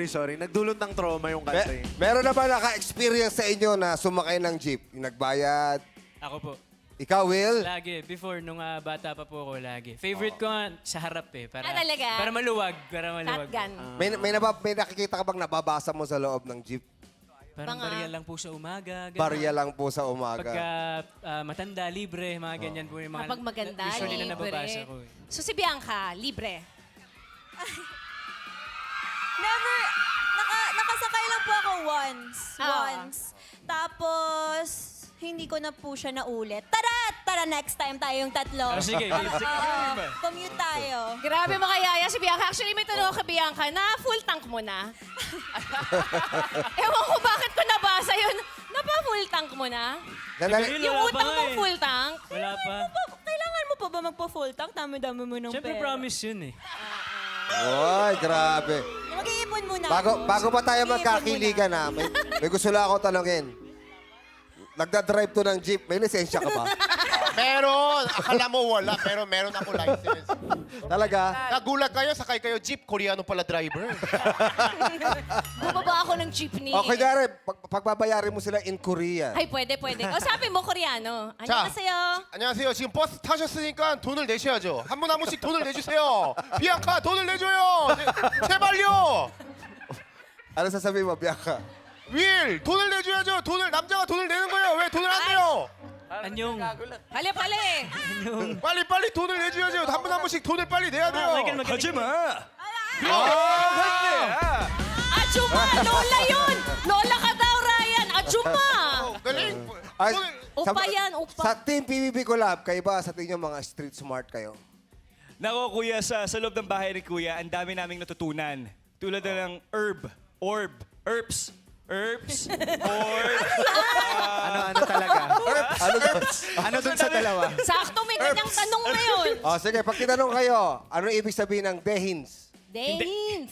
Sorry. Nagdulot ng trauma yung kanta eh. Meron na ba naka-experience sa inyo na sumakay ng jeep? Yung nagbayad? Ako po. Ikaw, Will? Lagi. Before, nung bata pa po ako, lagi. Favorite ko nga sa harap eh. Para, talaga? Para maluwag. Para maluwag. Shotgun. May nakikita ka bang nababasa mo sa loob ng jeep? Parang barya lang po sa umaga. ganun. Barya lang po sa umaga. Pagka matanda, libre, mga ganyan po yung mga Kapag maganda, usually na libre. nababasa ko. Eh. So si Bianca, libre. Never, nakasakay lang po ako once. Ah. Once. Tapos, hindi ko na po siya naulit. Tara, next time tayong tatlo. Sige. Commute tayo. Grabe makayaya si Bianca. Actually, may tanong ako kay Bianca na full tank mo na. Ewan ko bakit ko nabasa yun. Napa-full tank mo na? Sandali. Wala Yung pa utang nga mong eh. full tank? Wala pa. Kailangan mo pa ba magpa-full tank? Dami-dami mo ng Siyempre pera. promise yun eh. Oy, grabe. Mag-iipon muna. Bago pa tayo Mag-iipon magkakiligan muna. may gusto lang ako tanongin. Nagda-drive to ng jeep, may lisensya ka ba? Meron! Akala mo wala, pero meron ako license. Talaga? Nagulat kayo, sakay kayo jeep, Koreano pala driver. Bumaba ako ng jeepney. Okay, Gary, pagbabayarin mo sila in Korea. Ay, pwede. O sabi mo, Koreano. 자, Annyeonghaseyo. 안녕하세요. 지금 버스 타셨으니까 돈을 내셔야죠. 한 분 한 분씩 돈을 내주세요. 비앙카 돈을 내줘요. 제발요. Ano sasabihin mo, Bianca? 윌 돈을 내줘야죠. 남자가 돈을 내는 거예요. 왜 돈을 안 내요? Anyong. Pali. 빨리 돈을 내줘야죠. 한 분 한 분씩 돈을 빨리 내야 돼요. Achuma! Lola yun! Lola ka daw, Ryan! Achuma! galing. Ay, Upa yan, upa. Sa Team PBB Collab, kayo ba sa tingin nyo mga street smart kayo? Nako, kuya, sa loob ng bahay ni kuya, ang dami naming natutunan. Tulad na ng herbs, Ano talaga? Ano dun sa dalawa? Sakto may kanyang tanong ngayon. Oh, sige, pag tinanong kayo, ano ibig sabihin ng dehins? Dehins.